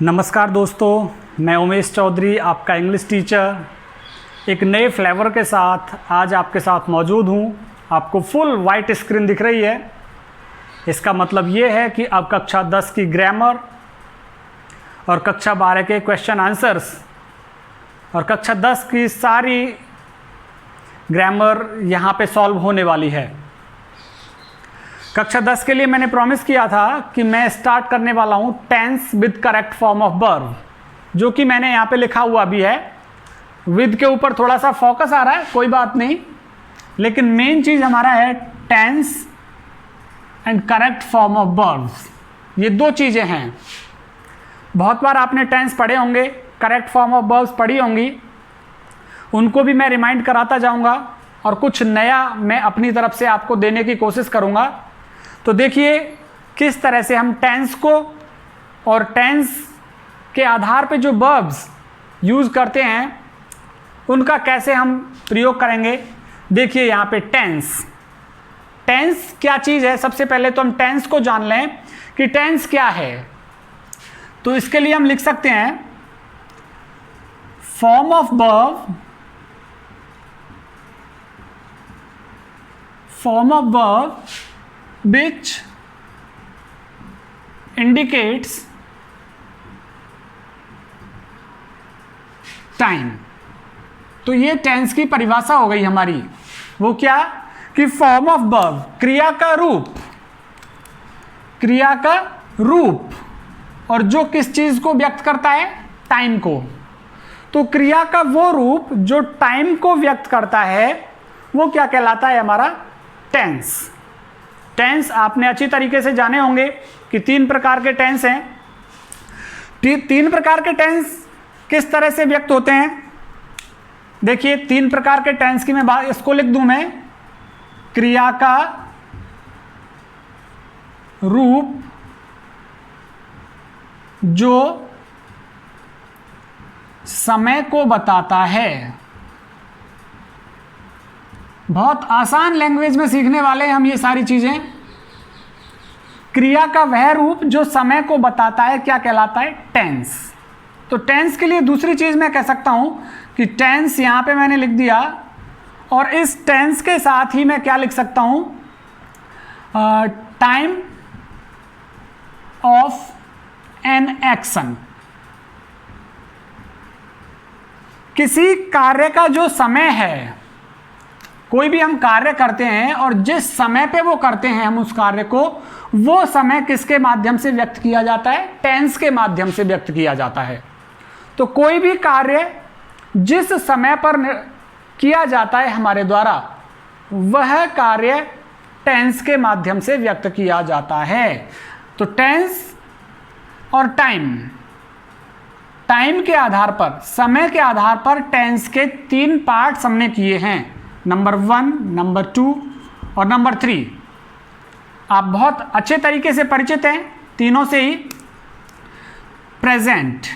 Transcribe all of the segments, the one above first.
नमस्कार दोस्तों, मैं उमेश चौधरी, आपका इंग्लिश टीचर, एक नए फ्लेवर के साथ आज आपके साथ मौजूद हूँ। आपको फुल वाइट स्क्रीन दिख रही है। इसका मतलब ये है कि अब कक्षा 10 की ग्रामर और कक्षा 12 के क्वेश्चन आंसर्स और कक्षा 10 की सारी ग्रामर यहाँ पे सॉल्व होने वाली है। कक्षा 10 के लिए मैंने प्रॉमिस किया था कि मैं स्टार्ट करने वाला हूँ tense with correct form of verb, जो कि मैंने यहाँ पे लिखा हुआ भी है। विद के ऊपर थोड़ा सा फोकस आ रहा है, कोई बात नहीं, लेकिन मेन चीज़ हमारा है tense and correct form of verbs. ये दो चीज़ें हैं। बहुत बार आपने टेंस पढ़े होंगे, करेक्ट फॉर्म ऑफ वर्ब्स पढ़ी होंगी, उनको भी मैं रिमाइंड कराता जाऊँगा और कुछ नया मैं अपनी तरफ से आपको देने की कोशिश करूँगा। तो देखिए किस तरह से हम टेंस को और टेंस के आधार पे जो वर्ब्स यूज़ करते हैं उनका कैसे हम प्रयोग करेंगे। देखिए यहाँ पे टेंस क्या चीज़ है। सबसे पहले तो हम टेंस को जान लें कि टेंस क्या है। तो इसके लिए हम लिख सकते हैं form of verb which indicates time. तो ये टेंस की परिभाषा हो गई हमारी। वो क्या कि फॉर्म ऑफ वर्ब, क्रिया का रूप और जो किस चीज को व्यक्त करता है, टाइम को। तो क्रिया का वो रूप जो टाइम को व्यक्त करता है वो क्या कहलाता है, हमारा टेंस। टेंस आपने अच्छी तरीके से जाने होंगे कि तीन प्रकार के टेंस हैं। तीन प्रकार के टेंस किस तरह से व्यक्त होते हैं। देखिए तीन प्रकार के टेंस की मैं बात, इसको लिख दूं मैं, क्रिया का रूप जो समय को बताता है। बहुत आसान लैंग्वेज में सीखने वाले हम ये सारी चीजें। क्रिया का वह रूप जो समय को बताता है क्या कहलाता है, टेंस। तो टेंस के लिए दूसरी चीज मैं कह सकता हूं कि टेंस यहां पे मैंने लिख दिया, और इस टेंस के साथ ही मैं क्या लिख सकता हूं, टाइम ऑफ एन एक्शन। किसी कार्य का जो समय है, कोई भी हम कार्य करते हैं और जिस समय पे वो करते हैं हम उस कार्य को, वो समय किसके माध्यम से व्यक्त किया जाता है, टेंस के माध्यम से व्यक्त किया जाता है। तो कोई भी कार्य जिस समय पर किया जाता है हमारे द्वारा, वह कार्य टेंस के माध्यम से व्यक्त किया जाता है। तो टेंस और टाइम के आधार पर, समय के आधार पर टेंस के तीन पार्ट्स हमने किए हैं, नंबर 1, नंबर 2 और नंबर 3। आप बहुत अच्छे तरीके से परिचित हैं तीनों से ही। प्रेजेंट,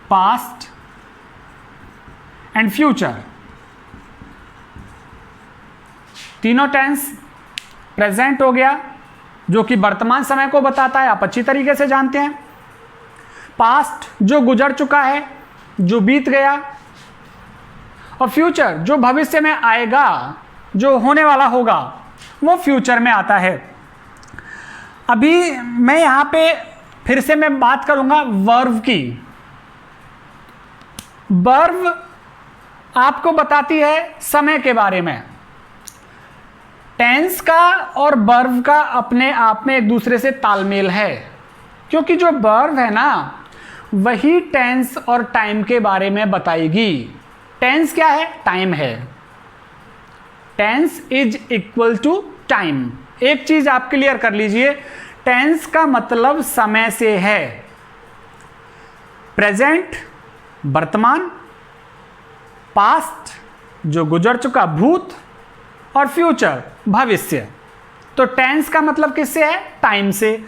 पास्ट एंड फ्यूचर, तीनों टेंस। प्रेजेंट हो गया जो कि वर्तमान समय को बताता है, आप अच्छी तरीके से जानते हैं। पास्ट जो गुजर चुका है, जो बीत गया, और फ्यूचर जो भविष्य में आएगा, जो होने वाला होगा, वो फ्यूचर में आता है। अभी मैं यहाँ पे फिर से मैं बात करूँगा वर्ब की। वर्ब आपको बताती है समय के बारे में। टेंस का और वर्ब का अपने आप में एक दूसरे से तालमेल है, क्योंकि जो वर्ब है ना, वही टेंस और टाइम के बारे में बताएगी। टेंस क्या है, टाइम है। Tense is equal to time. एक चीज आप क्लियर कर लीजिए, टेंस का मतलब समय से है। प्रेजेंट वर्तमान, पास्ट जो गुजर चुका भूत, और फ्यूचर भविष्य। तो टेंस का मतलब किससे है, टाइम से।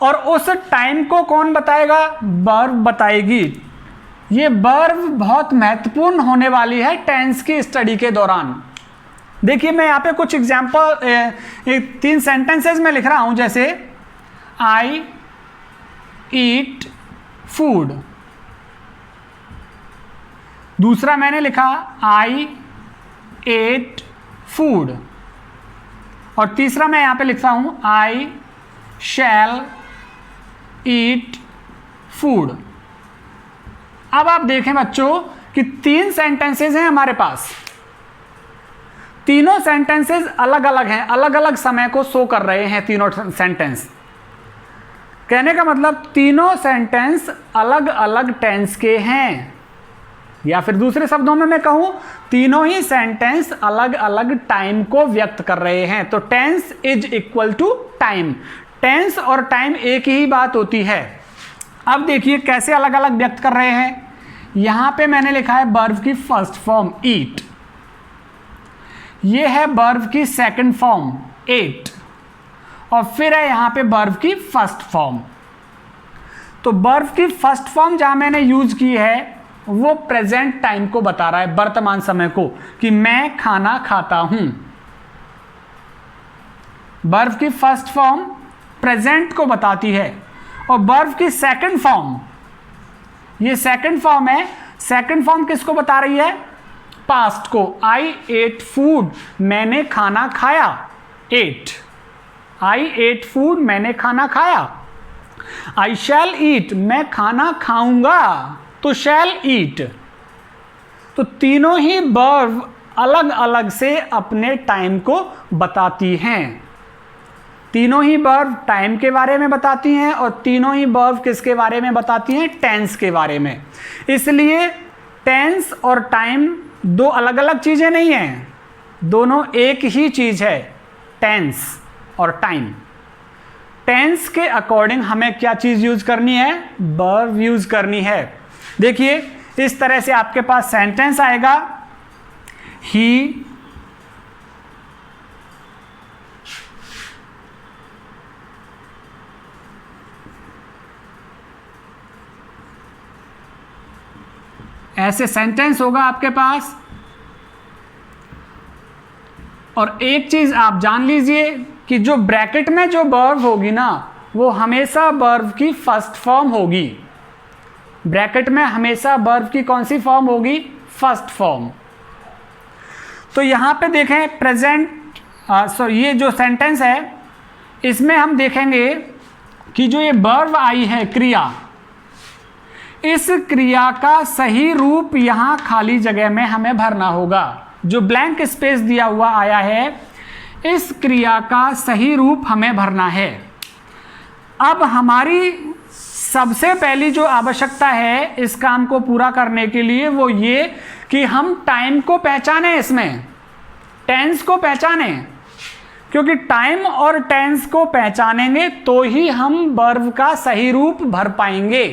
और उस टाइम को कौन बताएगा, वर्ब बताएगी। ये वर्ब बहुत महत्वपूर्ण होने वाली है टेंस की स्टडी के दौरान। देखिए मैं यहाँ पे कुछ एग्जाम्पल 3 सेंटेंसेस में लिख रहा हूँ। जैसे आई ईट फूड। दूसरा मैंने लिखा आई एट फूड। और तीसरा मैं यहां पे लिखता हूं आई शैल ईट फूड। अब आप देखें बच्चों कि 3 सेंटेंसेस हैं हमारे पास। तीनों सेंटेंसेस अलग अलग हैं, अलग अलग समय को शो कर रहे हैं तीनों सेंटेंस। कहने का मतलब तीनों सेंटेंस अलग अलग टेंस के हैं, या फिर दूसरे शब्दों में मैं कहूं तीनों ही सेंटेंस अलग अलग टाइम को व्यक्त कर रहे हैं। तो tense is equal to time. Tense और टाइम एक ही बात होती है। अब देखिए कैसे अलग अलग व्यक्त कर रहे हैं। यहां पे मैंने लिखा है वर्ब की फर्स्ट फॉर्म ईट, ये है वर्ब की सेकंड फॉर्म एट, और फिर है यहां पे वर्ब की फर्स्ट फॉर्म। तो वर्ब की फर्स्ट फॉर्म जहां मैंने यूज की है वो प्रेजेंट टाइम को बता रहा है, वर्तमान समय को, कि मैं खाना खाता हूं। वर्ब की फर्स्ट फॉर्म प्रेजेंट को बताती है। और वर्ब की सेकंड फॉर्म, ये सेकंड फॉर्म है, सेकंड फॉर्म किसको बता रही है? पास्ट को। आई एट फूड, मैंने खाना खाया। एट, आई एट फूड, मैंने खाना खाया। आई शैल ईट, मैं खाना खाऊंगा, तो शैल ईट। तो तीनों ही वर्ब अलग अलग से अपने टाइम को बताती हैं। तीनों ही वर्ब टाइम के बारे में बताती हैं, और तीनों ही वर्ब किसके बारे में बताती हैं? टेंस के बारे में। इसलिए टेंस और टाइम दो अलग अलग चीजें नहीं हैं, दोनों एक ही चीज है, टेंस और टाइम। टेंस के अकॉर्डिंग हमें क्या चीज यूज करनी है? वर्ब यूज करनी है। देखिए इस तरह से आपके पास सेंटेंस आएगा, ही ऐसे सेंटेंस होगा आपके पास। और एक चीज आप जान लीजिए कि जो ब्रैकेट में जो वर्ब होगी ना, वो हमेशा वर्ब की फर्स्ट फॉर्म होगी। ब्रैकेट में हमेशा वर्ब की कौन सी फॉर्म होगी? First form. तो यहां पे देखें प्रेजेंट, सॉरी, ये जो सेंटेंस है इसमें हम देखेंगे कि जो ये वर्ब आई है क्रिया, इस क्रिया का सही रूप यहां खाली जगह में हमें भरना होगा। जो ब्लैंक स्पेस दिया हुआ आया है, इस क्रिया का सही रूप हमें भरना है। अब हमारी सबसे पहली जो आवश्यकता है इस काम को पूरा करने के लिए वो ये कि हम टाइम को पहचानें, इसमें टेंस को पहचानें, क्योंकि टाइम और टेंस को पहचानेंगे तो ही हम वर्ब का सही रूप भर पाएंगे।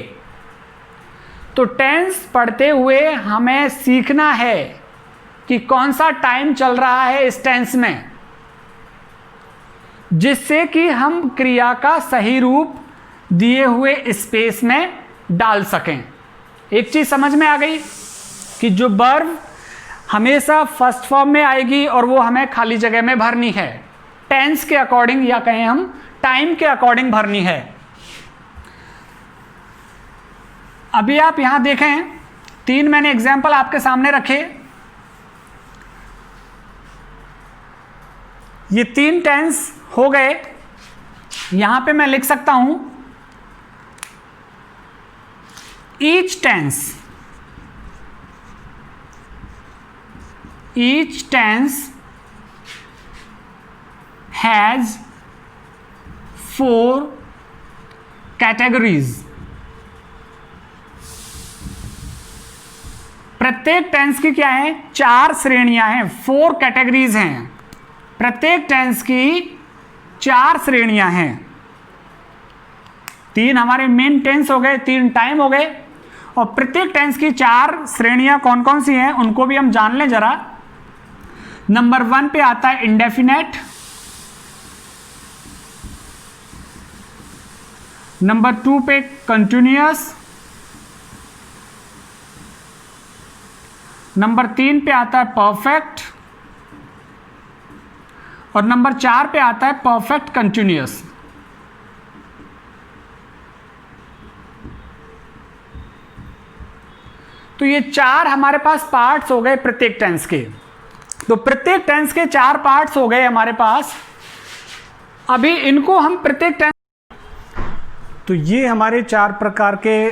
तो टेंस पढ़ते हुए हमें सीखना है कि कौन सा टाइम चल रहा है इस टेंस में, जिससे कि हम क्रिया का सही रूप दिए हुए स्पेस में डाल सकें। एक चीज समझ में आ गई कि जो वर्ब हमेशा फर्स्ट फॉर्म में आएगी और वो हमें खाली जगह में भरनी है, टेंस के अकॉर्डिंग, या कहें हम टाइम के अकॉर्डिंग भरनी है। अभी आप यहां देखें, 3 मैंने एग्जाम्पल आपके सामने रखे। ये 3 टेंस हो गए। यहां पे मैं लिख सकता हूं ईच टेंस हैज 4 कैटेगरीज। प्रत्येक टेंस की क्या है? 4 श्रेणियां हैं, 4 कैटेगरीज हैं। प्रत्येक टेंस की 4 श्रेणियां हैं। 3 हमारे मेन टेंस हो गए, 3 टाइम हो गए, और प्रत्येक टेंस की 4 श्रेणियां कौन कौन सी हैं उनको भी हम जान लें जरा। नंबर 1 पे आता है इंडेफिनेट, नंबर 2 पे कंटिन्यूअस, नंबर 3 पे आता है परफेक्ट, और नंबर 4 पे आता है परफेक्ट कंटिन्यूअस। तो ये 4 हमारे पास पार्ट्स हो गए प्रत्येक टेंस के। तो प्रत्येक टेंस के 4 पार्ट्स हो गए हमारे पास। अभी इनको हम प्रत्येक टेंस, तो ये हमारे 4 प्रकार के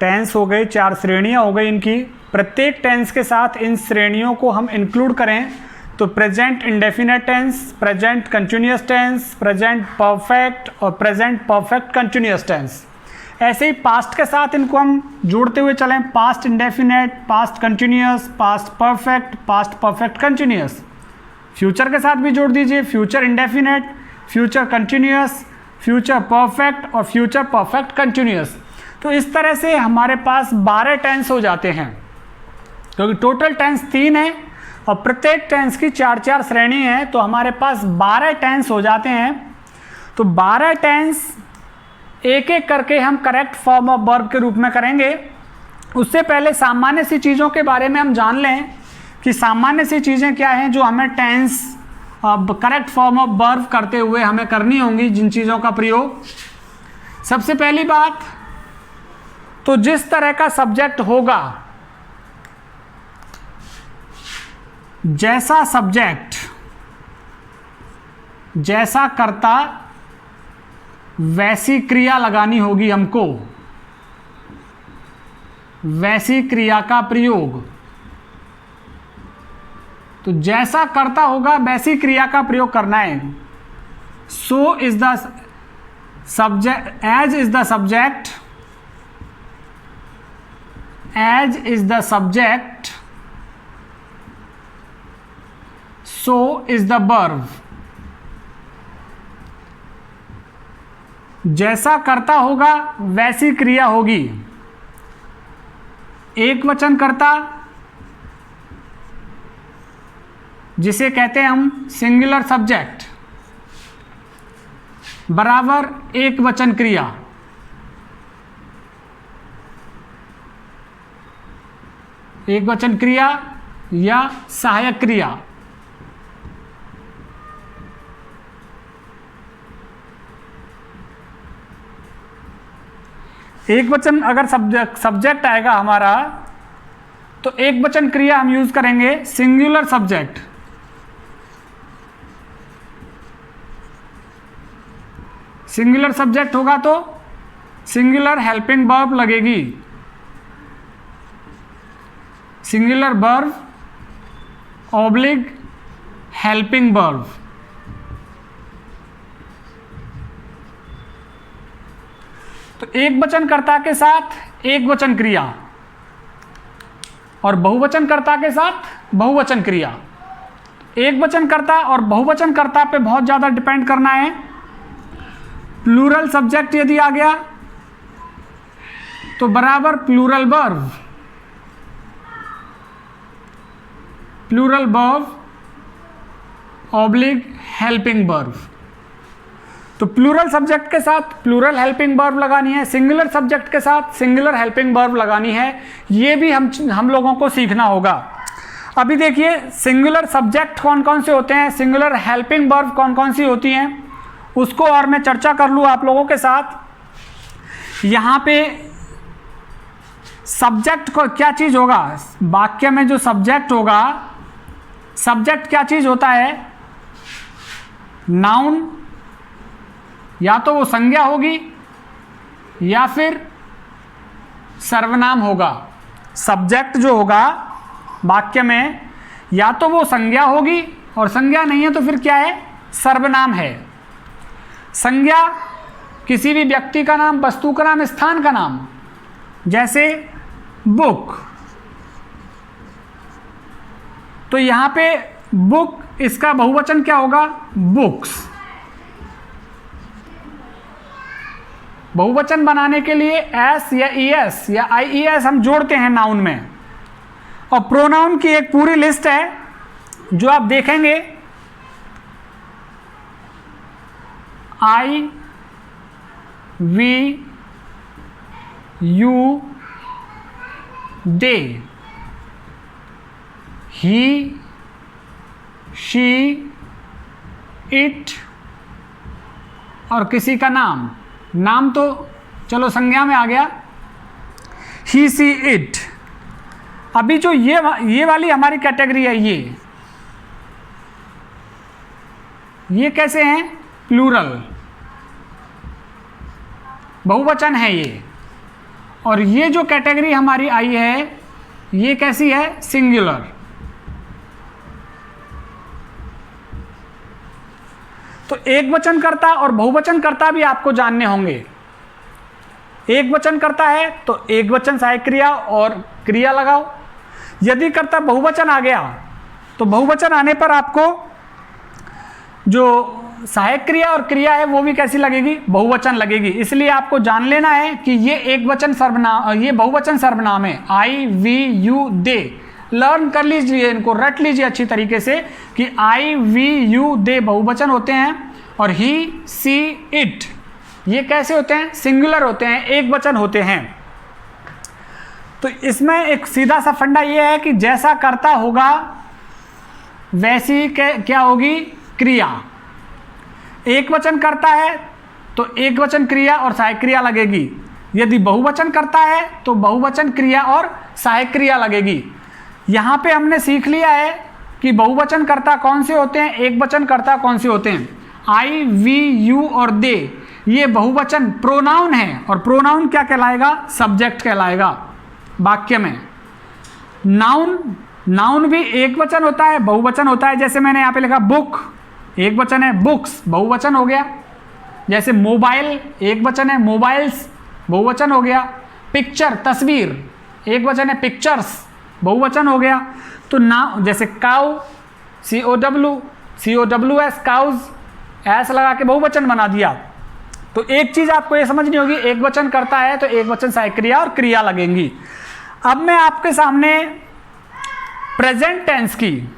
टेंस हो गए, 4 श्रेणियां हो गई इनकी। प्रत्येक टेंस के साथ इन श्रेणियों को हम इंक्लूड करें तो present indefinite tense, present continuous tense, present perfect और प्रेजेंट परफेक्ट कंटिन्यूअस टेंस। ऐसे ही पास्ट के साथ इनको हम जोड़ते हुए चलें, past indefinite, past continuous, past perfect continuous. Future के साथ भी जोड़ दीजिए, future indefinite, future continuous, future perfect और फ्यूचर परफेक्ट कंटिन्यूअस। तो इस तरह से हमारे पास 12 टेंस हो जाते हैं, क्योंकि टोटल टेंस 3 है और प्रत्येक टेंस की 4-4 श्रेणी है, तो हमारे पास 12 टेंस हो जाते हैं। तो 12 टेंस एक एक करके हम करेक्ट फॉर्म ऑफ वर्ब के रूप में करेंगे। उससे पहले सामान्य सी चीज़ों के बारे में हम जान लें कि सामान्य सी चीज़ें क्या हैं जो हमें tense correct form of verb करते हुए हमें करनी होंगी, जिन चीज़ों का प्रयोग। सबसे पहली बात, तो जिस तरह का सब्जेक्ट होगा, जैसा सब्जेक्ट, जैसा कर्ता, वैसी क्रिया लगानी होगी हमको, वैसी क्रिया का प्रयोग। तो जैसा कर्ता होगा वैसी क्रिया का प्रयोग करना है। So is the subject, as is the subject, as is the subject, so is the verb. जैसा कर्ता होगा वैसी क्रिया होगी। एक वचन कर्ता, जिसे कहते हैं हम सिंगुलर सब्जेक्ट, बराबर एक वचन क्रिया। एक वचन क्रिया या सहायक क्रिया। एक वचन अगर सब्जेक्ट आएगा हमारा, तो एक वचन क्रिया हम यूज करेंगे सिंगुलर सब्जेक्ट। सिंगुलर सब्जेक्ट होगा तो सिंगुलर हेल्पिंग वर्ब लगेगी। Singular verb oblique helping verb. तो एक वचनकर्ता के साथ एक वचन क्रिया और बहुवचनकर्ता के साथ बहुवचन क्रिया। एक वचनकर्ता और बहुवचनकर्ता पे बहुत ज़्यादा डिपेंड करना है। प्लूरल सब्जेक्ट यदि आ गया तो बराबर plural verb, plural verb oblique helping verb. तो प्लूरल सब्जेक्ट के साथ प्लूरल हेल्पिंग वर्ब लगानी है, सिंगुलर सब्जेक्ट के साथ सिंगुलर हेल्पिंग वर्ब लगानी है। ये भी हम लोगों को सीखना होगा। अभी देखिए सिंगुलर सब्जेक्ट कौन कौन से होते हैं, सिंगुलर हेल्पिंग वर्ब कौन कौन सी होती हैं, उसको और मैं चर्चा कर लूँ आप लोगों के साथ। यहाँ पे सब्जेक्ट को क्या चीज़ होगा, वाक्य में जो सब्जेक्ट होगा, सब्जेक्ट क्या चीज़ होता है, नाउन, या तो वो संज्ञा होगी या फिर सर्वनाम होगा। सब्जेक्ट जो होगा वाक्य में या तो वो संज्ञा होगी और संज्ञा नहीं है तो फिर क्या है, सर्वनाम है। संज्ञा किसी भी व्यक्ति का नाम, वस्तु का नाम, स्थान का नाम, जैसे बुक। तो यहाँ पे बुक, इसका बहुवचन क्या होगा, बुक्स। बहुवचन बनाने के लिए एस या ईएस या आईईएस हम जोड़ते हैं नाउन में। और प्रोनाउन की एक पूरी लिस्ट है जो आप देखेंगे, I, we, you, they, he, she, it और किसी का नाम। नाम तो चलो संज्ञा में आ गया, ही, सी, इट। अभी जो ये वाली हमारी कैटेगरी है, ये कैसे हैं? प्लूरल, बहुवचन है ये। और ये जो कैटेगरी हमारी आई है ये कैसी है? सिंगुलर। तो एक वचनकर्ता और बहुवचनकर्ता भी आपको जानने होंगे। एक वचनकर्ता है तो एक वचन सहायक क्रिया और क्रिया लगाओ। यदि कर्ता बहुवचन आ गया तो बहुवचन आने पर आपको जो सहायक क्रिया और क्रिया है वो भी कैसी लगेगी? बहुवचन लगेगी। इसलिए आपको जान लेना है कि ये एक वचन सर्वनाम, ये बहुवचन सर्वनाम है। आई, वी, यू, दे। लर्न कर लीजिए, इनको रट लीजिए अच्छी तरीके से कि आई, वी, यू, दे बहुवचन होते हैं और ही, सी, इट ये कैसे होते हैं? सिंगुलर होते हैं, एक वचन होते हैं। तो इसमें एक सीधा सा फंडा ये है कि जैसा कर्ता होगा वैसी क्या होगी? क्रिया। एक वचन करता है तो एक वचन क्रिया और सहायक क्रिया लगेगी। यदि बहुवचन करता है तो बहुवचन क्रिया और सहायक क्रिया लगेगी। यहाँ पे हमने सीख लिया है कि बहुवचन कर्ता कौन से होते हैं, एक वचन कर्ता कौन से होते हैं। आई, वी, यू और दे ये बहुवचन प्रोनाउन है। और प्रोनाउन क्या कहलाएगा? सब्जेक्ट कहलाएगा वाक्य में। नाउन भी एक वचन होता है, बहुवचन होता है। जैसे मैंने यहाँ पे लिखा बुक, एक वचन है, बुक्स बहुवचन हो गया। जैसे मोबाइल एक वचन है, मोबाइल्स बहुवचन हो गया। पिक्चर तस्वीर एक वचन है, पिक्चर्स बहुवचन हो गया। तो ना जैसे काउ, COWS काउज, ऐसा लगा के बहुवचन बना दिया। तो एक चीज आपको ये समझनी होगी, एक वचन करता है तो एक वचन सहायक क्रिया और क्रिया लगेंगी। अब मैं आपके सामने प्रेजेंट टेंस की,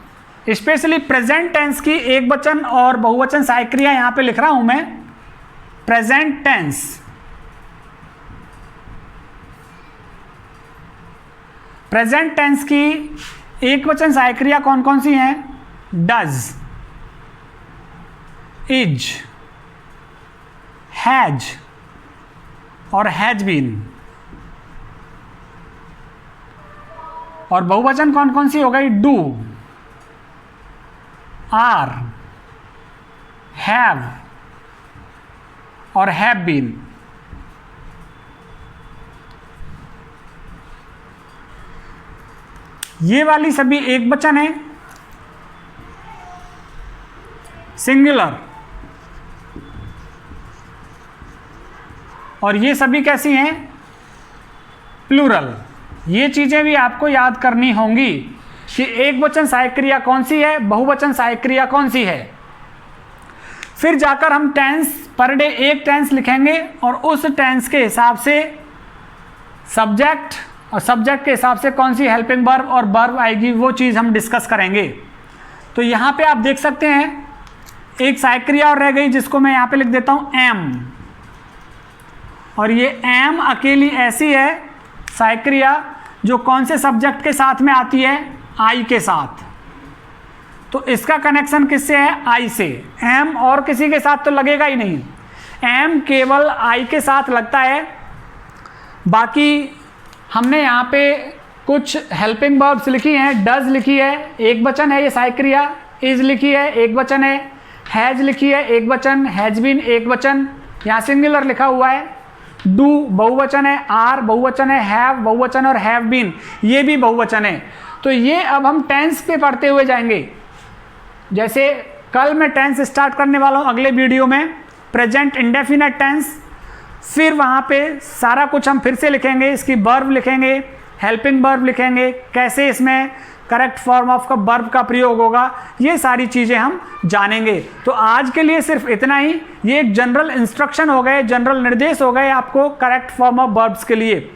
स्पेशली प्रेजेंट टेंस की एक वचन और बहुवचन सहायक क्रिया यहां पे लिख रहा हूं मैं। प्रेजेंट टेंस, प्रेजेंट टेंस की एक वचन सहायक क्रिया कौन कौन सी हैं? डज, इज, हैज और हैज बीन। और बहुवचन कौन कौन सी हो गई? डू, आर, हैव और हैव बीन। ये वाली सभी एक वचन है, सिंगुलर। और ये सभी कैसी हैं? प्लूरल। ये चीजें भी आपको याद करनी होंगी कि एक वचन सहायक क्रिया कौन सी है, बहुवचन सहायक क्रिया कौन सी है। फिर जाकर हम टेंस पर डे एक टेंस लिखेंगे और उस टेंस के हिसाब से सब्जेक्ट और सब्जेक्ट के हिसाब से कौन सी हेल्पिंग वर्ब और वर्ब आएगी वो चीज़ हम डिस्कस करेंगे। तो यहाँ पे आप देख सकते हैं एक सहायक क्रिया और रह गई जिसको मैं यहाँ पे लिख देता हूँ एम। और ये एम अकेली ऐसी है सहायक क्रिया जो कौन से सब्जेक्ट के साथ में आती है? आई के साथ। तो इसका कनेक्शन किससे है? आई से। एम और किसी के साथ तो लगेगा ही नहीं, एम केवल आई के साथ लगता है। बाकी हमने यहाँ पे कुछ हेल्पिंग वर्ब्स लिखी हैं। डज लिखी है, एक वचन है ये सहायक क्रिया। इज लिखी है, एक वचन है। हैज लिखी है, एक वचन। हैज बीन एक वचन, यहाँ सिंगुलर लिखा हुआ है। डू बहुवचन है, आर बहुवचन है, हैव बहुवचन और हैव बीन ये भी बहुवचन है। तो ये अब हम टेंस पे पढ़ते हुए जाएंगे। जैसे कल मैं टेंस स्टार्ट करने वाला हूँ अगले वीडियो में, प्रेजेंट इंडेफिनिट टेंस। फिर वहाँ पे सारा कुछ हम फिर से लिखेंगे, इसकी वर्ब लिखेंगे, हेल्पिंग वर्ब लिखेंगे, कैसे इसमें करेक्ट फॉर्म ऑफ का वर्ब का प्रयोग होगा, ये सारी चीज़ें हम जानेंगे। तो आज के लिए सिर्फ इतना ही। ये एक जनरल इंस्ट्रक्शन हो गए, जनरल निर्देश हो गए आपको करेक्ट फॉर्म ऑफ वर्ब्स के लिए।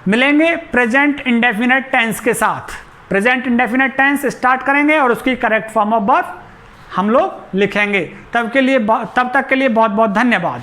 मिलेंगे प्रेजेंट इंडेफिनिट टेंस के साथ। प्रेजेंट इंडेफिनिट टेंस स्टार्ट करेंगे और उसकी करेक्ट फॉर्म ऑफ वर्ब हम लोग लिखेंगे। तब तक के लिए बहुत बहुत धन्यवाद।